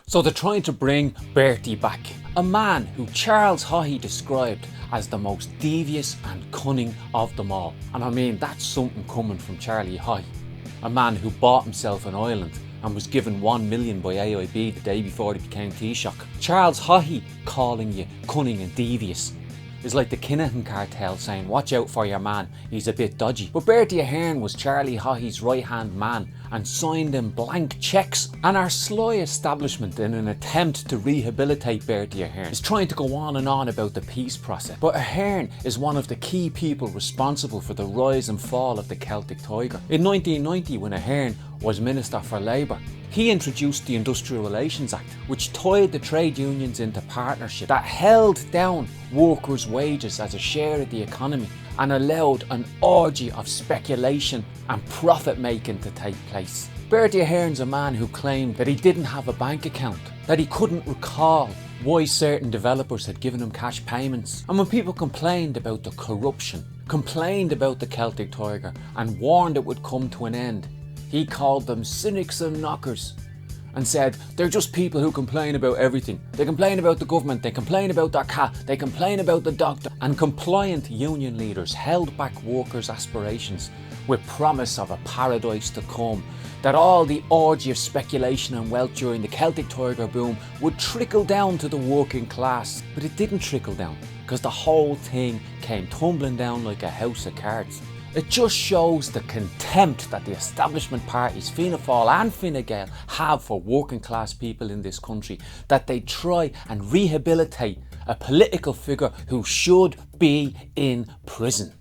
So they're trying to bring Bertie back, a man who Charles Haughey described as the most devious and cunning of them all. And I mean, that's something coming from Charlie Haughey, a man who bought himself an island and was given 1 million by AIB the day before he became Taoiseach. Charles Haughey calling you cunning and devious is like the Kinahan cartel saying, watch out for your man, he's a bit dodgy. But Bertie Ahern was Charlie Haughey's right-hand man and signed him blank cheques. And our sly establishment, in an attempt to rehabilitate Bertie Ahern, is trying to go on and on about the peace process. But Ahern is one of the key people responsible for the rise and fall of the Celtic Tiger. In 1990, when Ahern was Minister for Labour, he introduced the Industrial Relations Act, which tied the trade unions into partnership that held down workers' wages as a share of the economy and allowed an orgy of speculation and profit making to take place. Bertie Ahern's a man who claimed that he didn't have a bank account, that he couldn't recall why certain developers had given him cash payments. And when people complained about the corruption, complained about the Celtic Tiger and warned it would come to an end, he called them cynics and knockers and said they're just people who complain about everything. They complain about the government, they complain about their cat, they complain about the doctor. And compliant union leaders held back workers' aspirations with promise of a paradise to come, that all the orgy of speculation and wealth during the Celtic Tiger boom would trickle down to the working class. But it didn't trickle down, because the whole thing came tumbling down like a house of cards. It just shows the contempt that the establishment parties, Fianna Fáil and Fine Gael, have for working class people in this country, that they try and rehabilitate a political figure who should be in prison.